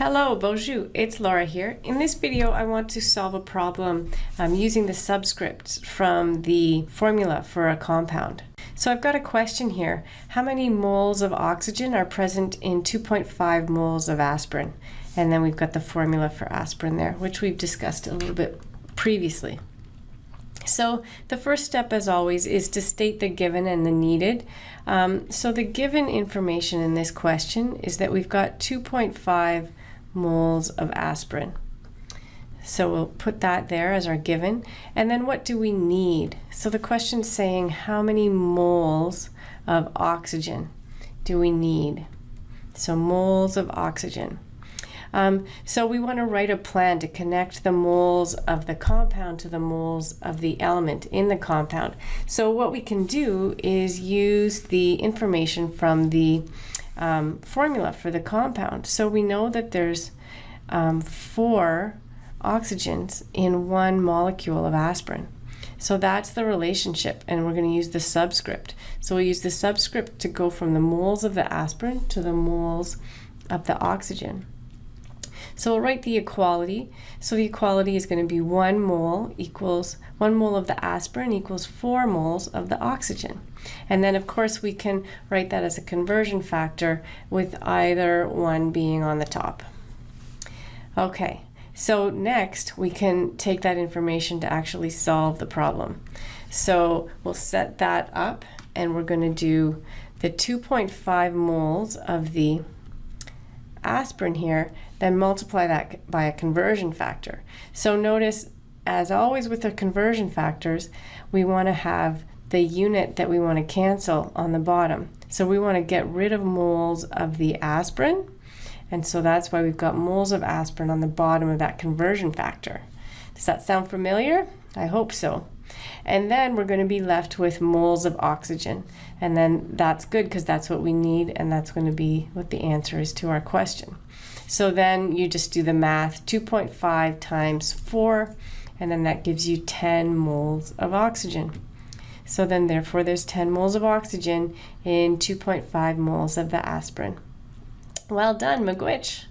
Hello, bonjour, it's Laura here. In this video, I want to solve a problem using the subscript from the formula for a compound. So I've got a question here. How many moles of oxygen are present in 2.5 moles of aspirin? And then we've got the formula for aspirin there, which we've discussed a little bit previously. So the first step, as always, is to state the given and the needed. So the given information in this question is that we've got 2.5 moles of aspirin. So we'll put that there as our given. And then what do we need? So the question's saying how many moles of oxygen do we need? So moles of oxygen. So we want to write a plan to connect the moles of the compound to the moles of the element in the compound. So what we can do is use the information from the formula for the compound. So we know that there's 4 oxygens in 1 molecule of aspirin. So that's the relationship, and we're going to use the subscript. So we'll use the subscript to go from the moles of the aspirin to the moles of the oxygen. So we'll write the equality. So the equality is going to be 1 mole of the aspirin equals 4 moles of the oxygen. And then of course we can write that as a conversion factor with either one being on the top. Okay, so next we can take that information to actually solve the problem. So we'll set that up, and we're going to do the 2.5 moles of the aspirin here, then multiply that by a conversion factor. So notice, as always with the conversion factors, we want to have the unit that we want to cancel on the bottom. So we want to get rid of moles of the aspirin, and so that's why we've got moles of aspirin on the bottom of that conversion factor. Does that sound familiar? I hope so. And then we're going to be left with moles of oxygen, and then that's good because that's what we need, and that's going to be what the answer is to our question. So then you just do the math, 2.5 times 4, and then that gives you 10 moles of oxygen. So then therefore there's 10 moles of oxygen in 2.5 moles of the aspirin. Well done, Miigwech.